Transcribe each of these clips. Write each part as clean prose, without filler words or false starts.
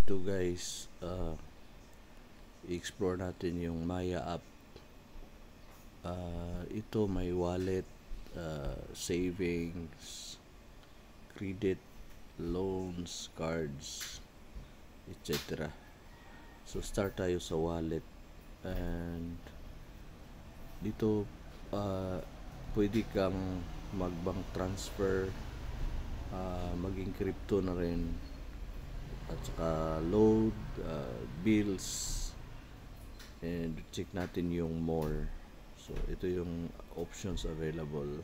Ito guys, i-explore natin yung Maya app. Ito may wallet, savings, credit, loans, cards, etc. So start tayo sa wallet, and dito pwede kang mag-bank transfer, maging crypto na rin, at saka load, bills, and check natin yung more. So ito yung options available.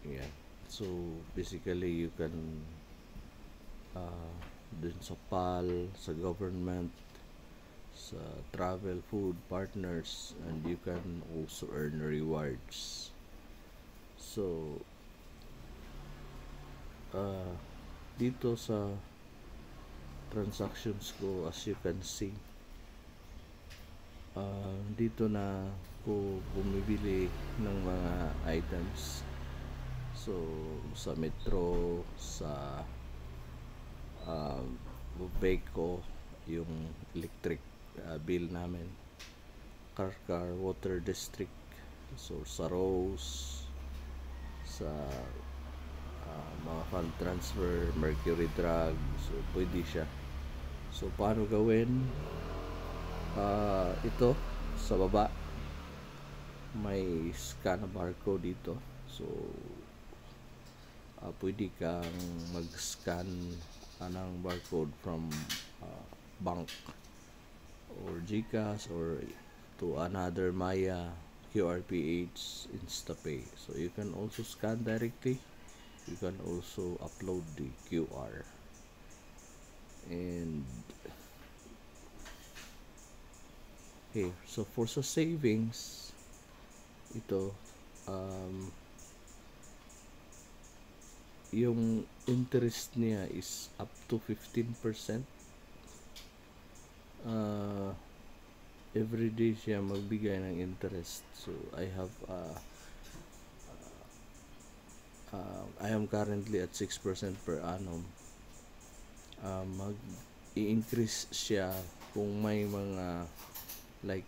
Yeah. So basically you can dun sa PAL, sa government, sa travel, food, partners, and you can also earn rewards. So dito sa transactions ko, as you can see, dito na ko bumibili ng mga items. So sa Metro, sa Beko, yung electric bill namin, car, water district, so sa Rose, sa mga fund transfer, Mercury Drug, so pwede siya. So paano gawin? Ito sa baba may scan barcode dito. So pwede kang mag-scan ng barcode from bank or GCash or to another Maya, QRPH, InstaPay. So you can also scan directly. You can also upload the QR. And here, so for sa savings, ito yung interest niya is up to 15%. Every day siya magbigay ng interest. So I am currently at 6% per annum. Mag-i-increase siya kung may mga like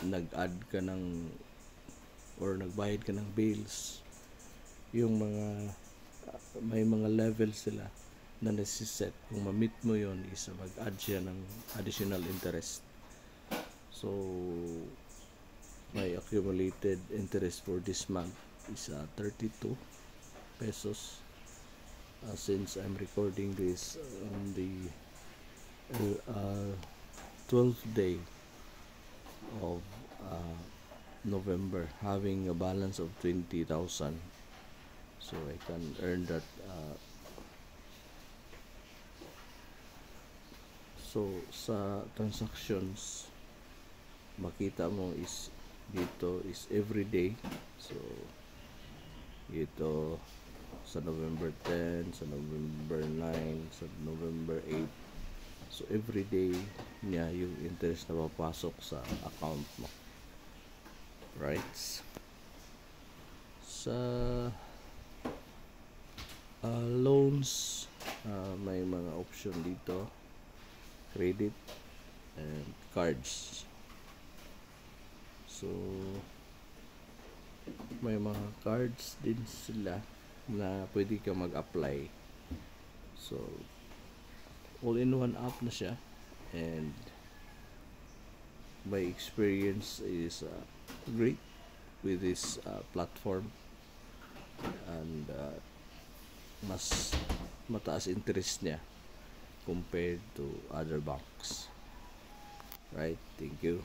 nag-add ka ng or nagbayad ka ng bills. Yung mga may mga level sila na nasiset. Kung ma-meet mo yon, is mag-add siya ng additional interest. So my accumulated interest for this month is 32 pesos, since I'm recording this on the 12th day of November, having a balance of 20,000. So I can earn that. So sa transactions, makita mo is dito is every day. So ito sa November 10, sa November 9, sa November 8. So every day niya yung interest na papasok sa account mo. Right? Sa loans, may mga option dito, credit and cards. So may mga cards din sila na pwede ka mag-apply. So all-in-one app na siya, and my experience is great with this platform, and mas mataas interest niya compared to other banks. Right? Thank you.